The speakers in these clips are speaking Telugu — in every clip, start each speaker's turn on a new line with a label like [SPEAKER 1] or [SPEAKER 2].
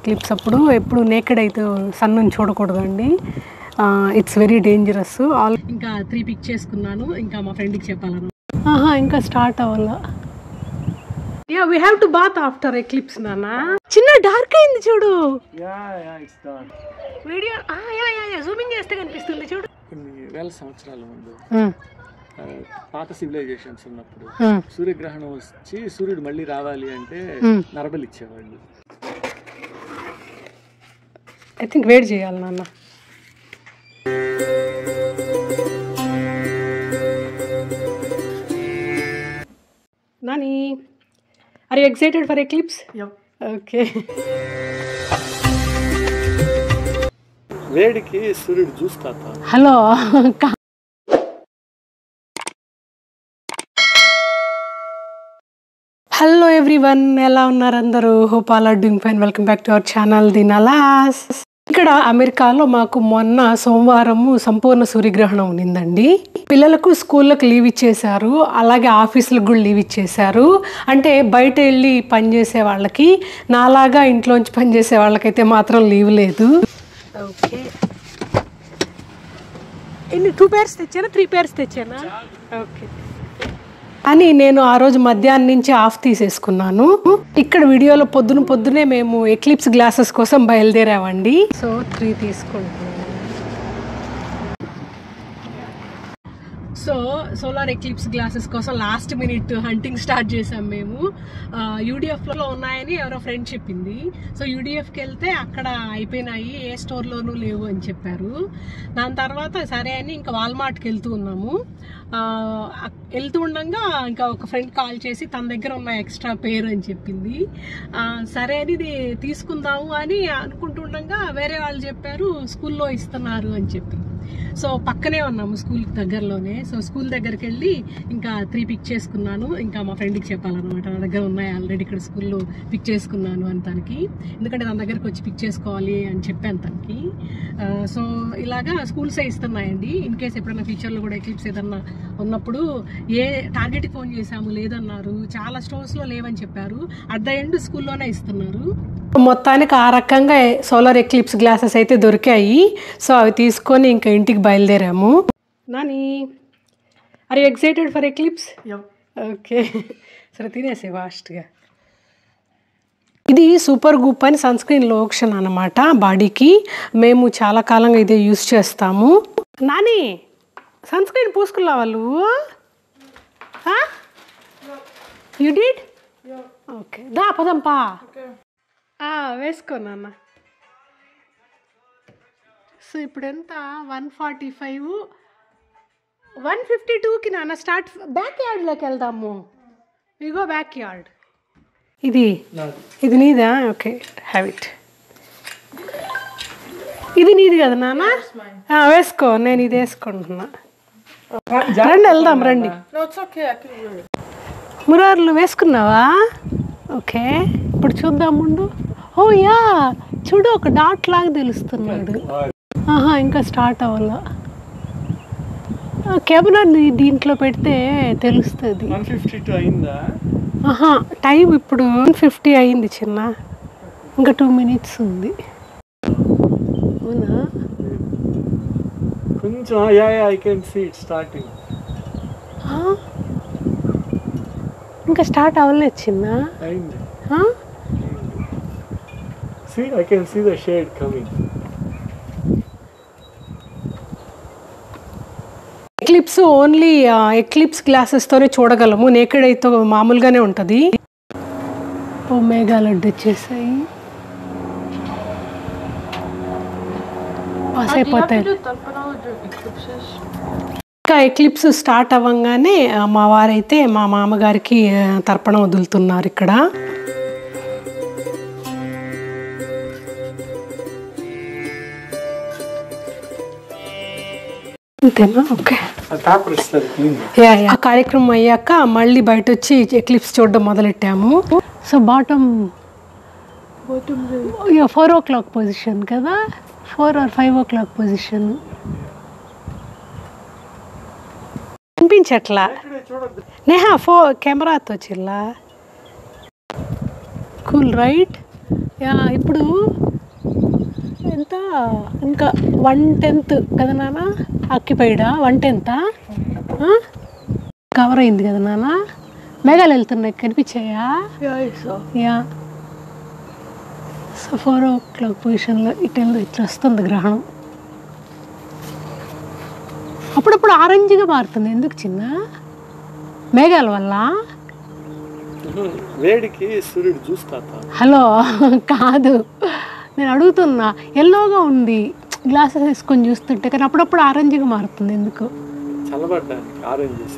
[SPEAKER 1] ఎక్లిప్స్ అప్పుడు ఎప్పుడు నేకెడ్ అయితే సన్ నుంచి చూడకూడదండి. It's very dangerous. ఇంకా 3 పిక్ చేసుకున్నాను. ఇంకా మా ఫ్రెండ్కి చెప్పాలను. ఇంకా స్టార్ట్ అవ్వాలా. Yeah we have to bath after eclipse నాన్న. చిన్న డార్క్ అయింది చూడు. వీడియో జూమింగ్ చేస్తే కనిపిస్తుంది చూడు.
[SPEAKER 2] కొన్ని వేల సంవత్సరాల ముందు పాత సివిలైజేషన్స్ ఉన్నప్పుడు సూర్యగ్రహణం వచ్చి సూర్యుడు మళ్ళీ రావాలి అంటే నరబలి ఇచ్చేవాళ్ళు.
[SPEAKER 1] ఐ థింక్ వెయిట్ చేయాలి నాన్న. Nani are you excited for eclipse? Okay.
[SPEAKER 2] వేడికి సూర్యుడు చూస్తాతా.
[SPEAKER 1] హలో హలో ఎవ్రీవన్, ఎలా ఉన్నారు అందరూ? Hope all are doing fine. Welcome back to our channel దినాలాస్. ఇక్కడ అమెరికాలో మాకు మొన్న సోమవారము సంపూర్ణ సూర్యగ్రహణం ఉన్నిందండి. పిల్లలకు స్కూళ్ళకు లీవ్ ఇచ్చేశారు, అలాగే ఆఫీసులకు కూడా లీవ్ ఇచ్చేశారు. అంటే బయట వెళ్ళి పనిచేసే వాళ్ళకి, నాలాగా ఇంట్లోంచి పనిచేసే వాళ్ళకైతే మాత్రం లీవ్ లేదు. ఓకే, ఎన్ని 2 pairs తెచ్చానా 3 pairs తెచ్చానా? ఓకే. అని నేను ఆ రోజు మధ్యాహ్నం నుంచి ఆఫ్ తీసేసుకున్నాను. ఇక్కడ వీడియోలో పొద్దునే మేము ఎక్లిప్స్ గ్లాసెస్ కోసం బయలుదేరామండి. సో 3 తీసుకుంటున్నాను. సో సోలార్ ఎక్లిప్స్ గ్లాసెస్ కోసం లాస్ట్ మినిట్ హంటింగ్ స్టార్ట్ చేసాం మేము. యూడిఎఫ్లో ఉన్నాయని ఎవరో ఫ్రెండ్ చెప్పింది. సో యూడిఎఫ్కి వెళ్తే అక్కడ అయిపోయినాయి, ఏ స్టోర్లోనూ లేవు అని చెప్పారు. దాని తర్వాత సరే అని ఇంకా వాల్మార్ట్కి వెళ్తూ ఉన్నాము. వెళ్తూ ఉండగా ఇంకా ఒక ఫ్రెండ్ కాల్ చేసి తన దగ్గర ఉన్న ఎక్స్ట్రా పేరు అని చెప్పింది. సరే అని ఇది తీసుకుందాము అని అనుకుంటుండగా వేరే వాళ్ళు చెప్పారు స్కూల్లో ఇస్తున్నారు అని చెప్పి. సో పక్కనే ఉన్నాము, స్కూల్కి దగ్గరలోనే. సో స్కూల్ దగ్గరికి వెళ్ళి ఇంకా 3 పిక్ చేసుకున్నాను. ఇంకా మా ఫ్రెండ్కి చెప్పాలన్నమాట, నా దగ్గర ఉన్నాయి ఆల్రెడీ, ఇక్కడ స్కూల్లో పిక్ చేసుకున్నాను అని తనకి. ఎందుకంటే తన దగ్గరకు వచ్చి పిక్ చేసుకోవాలి అని చెప్పాను తనకి. సో ఇలాగా స్కూల్సే ఇస్తున్నాయండి. ఇన్ కేస్ ఎప్పుడైనా ఫ్యూచర్లో కూడా ఎక్లిప్స్ ఏదన్నా ఉన్నప్పుడు ఏ టార్గెట్కి ఫోన్ చేసాము లేదన్నారు, చాలా స్టోర్స్లో లేవని చెప్పారు. అట్ ద ఎండ్ స్కూల్లోనే ఇస్తున్నారు. మొత్తానికి ఆ రకంగా సోలార్ ఎక్లిప్స్ గ్లాసెస్ అయితే దొరికాయి. సో అవి తీసుకొని ఇంకా ఇంటికి బయలుదేరాము. Nani are you excited for eclipse? Okay, సరే తినేసే ఫాస్ట్గా. ఇది సూపర్ గూప్ అని సన్ స్క్రీన్ లోషన్ అన్నమాట బాడీకి. మేము చాలా కాలంగా ఇదే యూస్ చేస్తాము. నాని సన్ స్క్రీన్ పూసుకున్నావా నువ్వు? You did? ఓకే, దా పదంపా. వేసుకోనన్న. సో ఇప్పుడు ఎంత? 145, 152కి నాన్న స్టార్ట్. బ్యాక్ యార్డ్లోకి వెళ్దాము. ఇగో బ్యాక్ యార్డ్. ఇది నీదా? Okay, have it. ఇది నీది కదా నాన్న? వేసుకో, నేను ఇది వేసుకుంటున్నా. రండి వెళ్దాం, రండి. మురార్లు వేసుకున్నావా? ఓకే, ఇప్పుడు చూద్దాం ముందు. ఓ యా, చూడు ఒక డాట్ లాగా తెలుస్తున్నాడు. ఇంకా స్టార్ట్ అవ్వాలా. కెమెరా దీంట్లో పెడితే తెలుస్తుంది. టైం ఇప్పుడు 150 అయింది చిన్న. ఇంకా 2 minutes ఉంది. అవునా? ఇంకా స్టార్ట్ అవ్వలేదు చిన్న.
[SPEAKER 2] See, I can see the shade coming.
[SPEAKER 1] Eclipse only eclipse గ్లాసెస్తోనే చూడగలము. నేకెడ్ అయితే మామూలుగానే ఉంటుంది. ఓ మేఘాలు అడ్డొచ్చేసాయి, పాస్ అయిపోతాయి. ఇంకా ఎక్లిప్స్ స్టార్ట్ అవ్వగానే మా వారైతే మా మామగారికి తర్పణం వదులుతున్నారు ఇక్కడ. అంతేనా? ఓకే. ఆ కార్యక్రమం అయ్యాక మళ్ళీ బయట వచ్చి ఎక్లిప్స్ చూడడం మొదలెట్టాము. సో బాటమ్ 4 o'clock పొజిషన్ కదా, 4 or 5 o'clock పొజిషన్ అనిపించట్లా. నేహా కెమెరాతో చిల్లా కూల్ రైట్. ఇప్పుడు ఇంకా 1/10 కదా నాన్న ఆక్యుపైడా 1/10 కవర్ అయింది కదా నాన్న. మేఘాలు వెళ్తున్నాయి కనిపించాయా? యా. సో 4 o'clock పొజిషన్లో ఇట్లా వస్తుంది గ్రహణం. అప్పుడప్పుడు ఆరెంజ్గా మారుతుంది ఎందుకు చిన్న? మేఘాల వల్ల?
[SPEAKER 2] వేడికి సూర్యుడు చూస్తాతా.
[SPEAKER 1] హలో కాదు, నేను అడుగుతున్నా. ఎల్లోగా ఉంది గ్లాసెస్ వేసుకొని చూస్తుంటే, కానీ అప్పుడప్పుడు ఆరెంజ్గా మారుతుంది ఎందుకు?
[SPEAKER 2] చల్లబడ్డానికి ఆరెంజ్.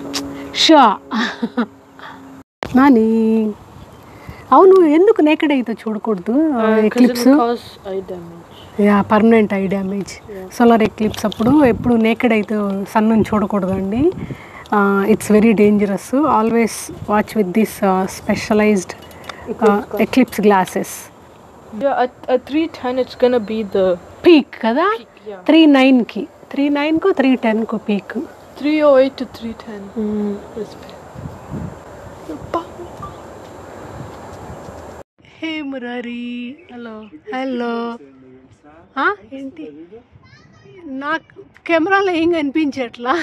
[SPEAKER 1] షా నాని, అవును ఎందుకు నేకెడ్ అయితే చూడకూడదు eclipse? Yeah, permanent I damage. Solar eclipse అప్పుడు ఎప్పుడు నేకెడ్ అయితే సన్ చూడకూడదు అండి. It's very dangerous. Always watch with this specialized eclipse glasses.
[SPEAKER 3] Yeah, at 3:10 it's gonna be the
[SPEAKER 1] peak, kada?
[SPEAKER 3] peak, yeah.
[SPEAKER 1] 3:09 ki. 3:09 ko 3:10 ko peak.
[SPEAKER 3] 3:08 to 3:10. This peak.
[SPEAKER 1] Hey Murari. Hello. ఏంటి నాకు కెమెరాలో ఏం కనిపించట్లా.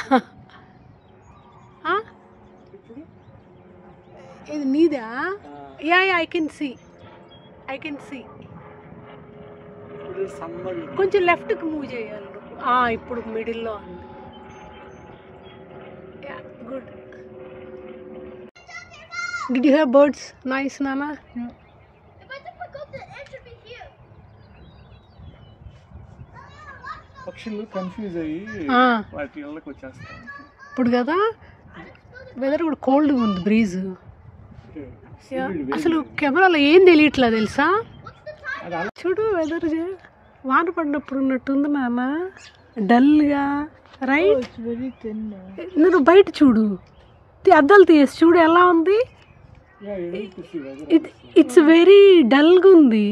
[SPEAKER 1] ఇది నీదా? Yeah I can see. కొంచెం లెఫ్ట్కి మూవ్ చేయాలి. ఇప్పుడు మిడిల్లో ఉంది. Yeah good. Did you have birds noise నానా?
[SPEAKER 2] పక్షులు కన్ఫ్యూజ్ అయ్యి వాటి ఇళ్ళకి వచ్చేస్తాయి
[SPEAKER 1] ఇప్పుడు కదా. వెదర్ కూడా కోల్డ్గా ఉంది, బ్రీజ్. అసలు కెమెరాలో ఏం తెలియట్లా తెలుసా? చూడు వెదర్ వాన పడినప్పుడు ఉన్నట్టుంది నాన్న, డల్గా. రైట్, నువ్వు బయట చూడు, అద్దాలు తీసి చూడు ఎలా ఉంది. ఇట్స్ వెరీ డల్గా ఉంది.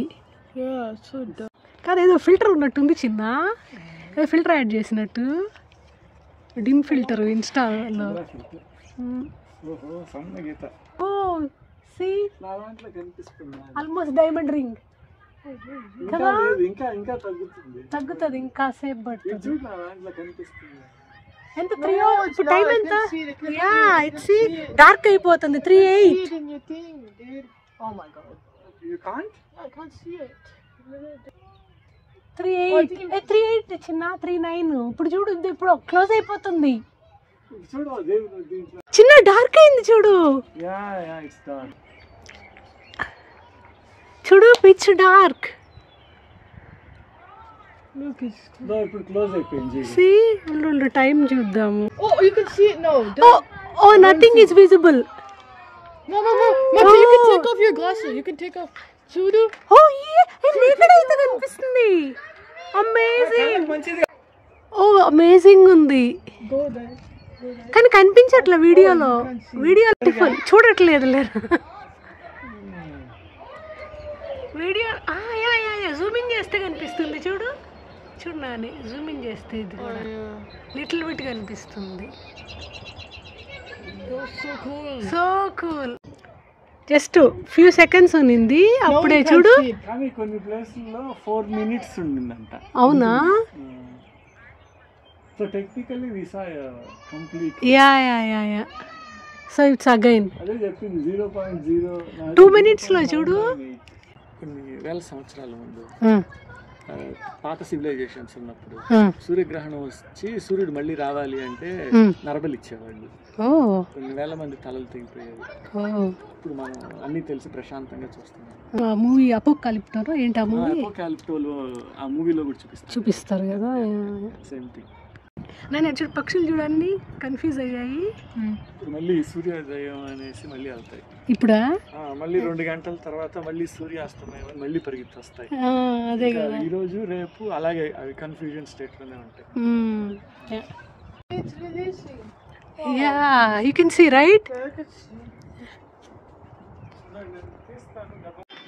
[SPEAKER 1] కాదు, ఏదో ఫిల్టర్ ఉన్నట్టుంది చిన్న, ఏదో ఫిల్టర్ యాడ్ చేసినట్టు. డిమ్ ఫిల్టర్ ఇన్స్టాలో. ఆల్మోస్ట్ డైమండ్ రింగ్ కదా. తగ్గుతుంది ఇంకా సేపు పడుతుంది. ఎంత 3 ఇప్పుడు టైం ఎంత? యా ఇట్స్ డార్క్ అయిపోతుంది. 3:08. 3:08 చిన్న. 3:09 ఇప్పుడు చూడు, ఇప్పుడు క్లోజ్ అయిపోతుంది చిన్న. డార్క్ అయింది చూడు. చూడు పిచ్ డార్క్.
[SPEAKER 2] ఇప్పుడు క్లోజ్ అయిపోయింది.
[SPEAKER 1] సీ టైం చూద్దాము.
[SPEAKER 3] Oh, you can see it now.
[SPEAKER 1] Oh, nothing is visible.
[SPEAKER 3] No. You can take off your glasses. You can take off. Chudu.
[SPEAKER 1] Oh yeah, ఎక్కడైతే కనిపిస్తుంది. అమేజింగ్. అమేజింగ్ ఉంది.
[SPEAKER 3] Go there.
[SPEAKER 1] కానీ కనిపించట్లే వీడియోలో. వీడియో చూడట్లేదు లేదు. వీడియో జూమింగ్ చేస్తే కనిపిస్తుంది. చూడు నాని, జూమింగ్ చేస్తే ఇది కూడా లిటిల్ బిట్ కనిపిస్తుంది. So cool. Just few seconds ఉన్నింది అప్పుడే చూడు.
[SPEAKER 2] కానీ కొన్ని ప్లేస్లలో 4 minutes ఉండిందంట.
[SPEAKER 1] అవునా?
[SPEAKER 2] So technically we saw complete.
[SPEAKER 1] Yeah so it's again
[SPEAKER 2] అదే చెప్పింది 0.0.
[SPEAKER 1] 2 minutes లో చూడు.
[SPEAKER 2] కొన్ని వేల సంవత్సరాల ముందు పాత సివిలైజేషన్స్ ఉన్నప్పుడు సూర్యగ్రహణం వచ్చి సూర్యుడు మళ్ళీ రావాలి అంటే నరబలి ఇచ్చేవాళ్ళు. కొన్ని వేల మంది తలలు తెగిపోయేవి. ఇప్పుడు మనం అన్ని తెలిసి ప్రశాంతంగా చూస్తున్నాం.
[SPEAKER 1] మూవీ అపోకాలిప్టో ఏంటి? ఆ మూవీ
[SPEAKER 2] అపోకాలిప్టోలో ఆ మూవీలో కూడా
[SPEAKER 1] చూపిస్తారు కదా.
[SPEAKER 2] Same thing.
[SPEAKER 1] నేను చూడు పక్షులు చూడండి కన్ఫ్యూజ్ అయ్యాయి.
[SPEAKER 2] మళ్ళీ సూర్యోదయం అనేసి మళ్ళీ వెళ్తాయి.
[SPEAKER 1] ఇప్పుడా
[SPEAKER 2] మళ్ళీ 2 గంటల తర్వాత మళ్ళీ సూర్యాస్తమయం మళ్ళీ పరిగెత్తి వస్తాయి.
[SPEAKER 1] అదే కదా,
[SPEAKER 2] ఈ రోజు రేపు అలాగే అవి కన్ఫ్యూజన్ స్టేట్ లోనే ఉంటాయి.
[SPEAKER 1] Yeah you can see right.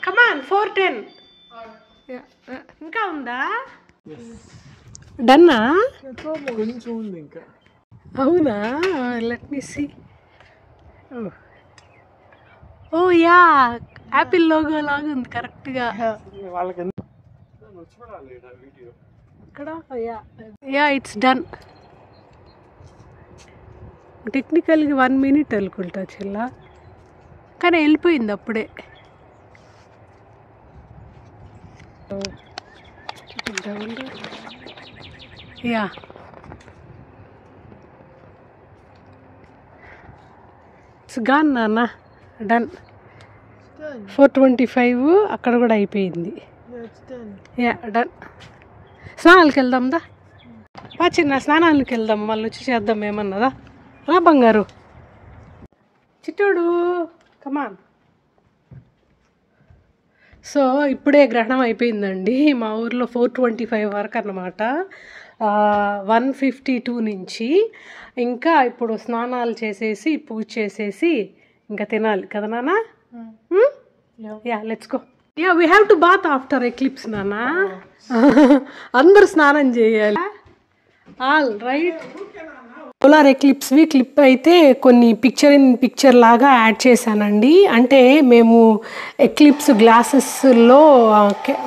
[SPEAKER 1] Come on 4:10. ఇంకా ఉందా? డన్నా?
[SPEAKER 2] కొంచెం ఉంది ఇంకా.
[SPEAKER 1] అవునా? Let me see. Oh yeah, Apple logo లాగా ఉంది కరెక్ట్గా.
[SPEAKER 2] వాళ్ళకి
[SPEAKER 1] ఇక్కడ యా ఇట్స్ డన్. టెక్నికల్గా 1 minute అనుకుంటా చిల్లా, కానీ వెళ్ళిపోయింది అప్పుడే. యా ఇట్స్ గాన్ నాన్న, డన్. 4:25 అక్కడ కూడా అయిపోయింది. Yeah done. స్నానాలకు వెళ్దాం దా, చిన్న స్నానాలకు వెళ్దాం, మళ్ళీ వచ్చి చేద్దాం ఏమన్నదా. రా బంగారు చిట్టోడు, కమాన్. సో ఇప్పుడే గ్రహణం అయిపోయిందండి మా ఊర్లో 4:25 వరకు అన్నమాట. 1:52 నుంచి ఇంకా ఇప్పుడు స్నానాలు చేసేసి పూజ చేసేసి ఇంకా తినాలి కదా నాన్న. Yeah let's go. Yeah we have to bath after eclipse నాన్న. అందరూ స్నానం చేయాలి. All right. సోలార్ ఎక్లిప్స్వి క్లిప్ అయితే కొన్ని పిక్చర్ ఇన్ పిక్చర్ లాగా యాడ్ చేశానండి. అంటే మేము ఎక్లిప్స్ గ్లాసెస్లో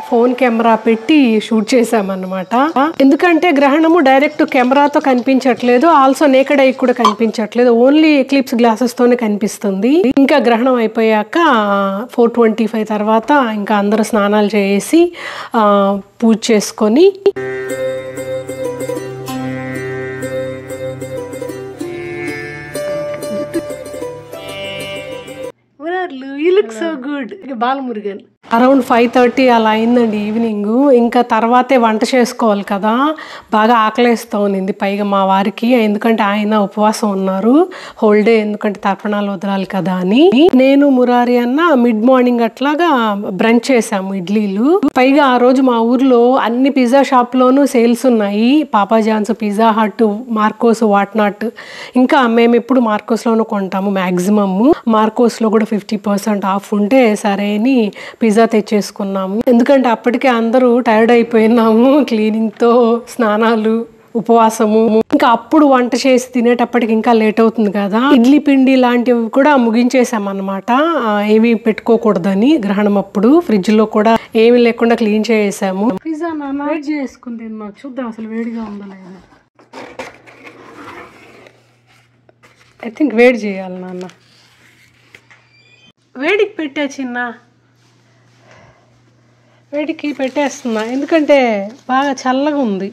[SPEAKER 1] ఫోన్ కెమెరా పెట్టి షూట్ చేసామన్నమాట. ఎందుకంటే గ్రహణము డైరెక్ట్ కెమెరాతో కనిపించట్లేదు, ఆల్సో నేకెడ్ ఐ కూడా కనిపించట్లేదు, ఓన్లీ ఎక్లిప్స్ గ్లాసెస్తోనే కనిపిస్తుంది. ఇంకా గ్రహణం అయిపోయాక 4:25 తర్వాత ఇంకా అందరూ స్నానాలు చేసి పూజ చేసుకొని you look so good. Balamurugan around 5:30 అలా అయిందండి ఈవినింగ్. ఇంకా తర్వాతే వంట చేసుకోవాలి కదా, బాగా ఆకలేస్తూ ఉన్నింది పైగా మా వారికి, ఎందుకంటే ఆయన ఉపవాసం ఉన్నారు హోల్ డే, ఎందుకంటే తర్పణాలు వదలాలి కదా అని. నేను మురారి అన్న మిడ్ మార్నింగ్ అట్లాగా బ్రంచ్ చేసాము ఇడ్లీలు. పైగా ఆ రోజు మా ఊర్లో అన్ని పిజ్జా షాప్లోనూ సేల్స్ ఉన్నాయి, Papa John's, Pizza Hut, Marco's, what not. ఇంకా మేము ఎప్పుడు మార్కోస్లోనూ కొంటాము మ్యాక్సిమమ్. మార్కోస్లో కూడా 50% ఆఫ్ ఉంటే సరే అని పిజ్జా తెచ్చేసుకున్నాము. ఎందుకంటే అప్పటికే అందరూ టైర్డ్ అయిపోయినాము క్లీనింగ్తో, స్నానాలు, ఉపవాసము. ఇంకా అప్పుడు వంట చేసి తినేటప్పటికి ఇంకా లేట్ అవుతుంది కదా. ఇడ్లీ పిండి లాంటివి కూడా ముగించేసామన్నమాట, ఏమి పెట్టుకోకూడదని. గ్రహణం అప్పుడు ఫ్రిడ్జ్ లో కూడా ఏమి లేకుండా క్లీన్ చేసాము. పిజ్జా నాన్న వేడి చేసుకుని తిన్నాం, చూద్దాం అసలు వేడిగా ఉందా లేదా. ఐ థింక్ వేడి చేయాలి నాన్న. వేడికి పెట్టే చిన్న, వేడికి పెట్టేస్తున్నా ఎందుకంటే బాగా చల్లగా ఉంది.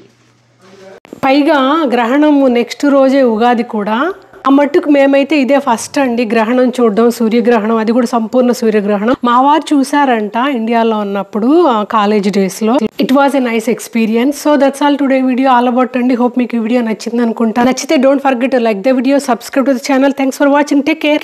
[SPEAKER 1] పైగా గ్రహణము నెక్స్ట్ రోజే ఉగాది కూడా. ఆ మట్టుకు మేమైతే ఇదే ఫస్ట్ అండి గ్రహణం చూడడం, సూర్యగ్రహణం, అది కూడా సంపూర్ణ సూర్యగ్రహణం. మా వారు చూసారంట ఇండియాలో ఉన్నప్పుడు కాలేజ్ డేస్ లో. It was a nice experience. So that's all today video all about అండి. హోప్ మీకు ఈ వీడియో నచ్చింది అనుకుంటా. నచ్చితే don't forget to like the video, subscribe to the channel. Thanks for watching. Take care.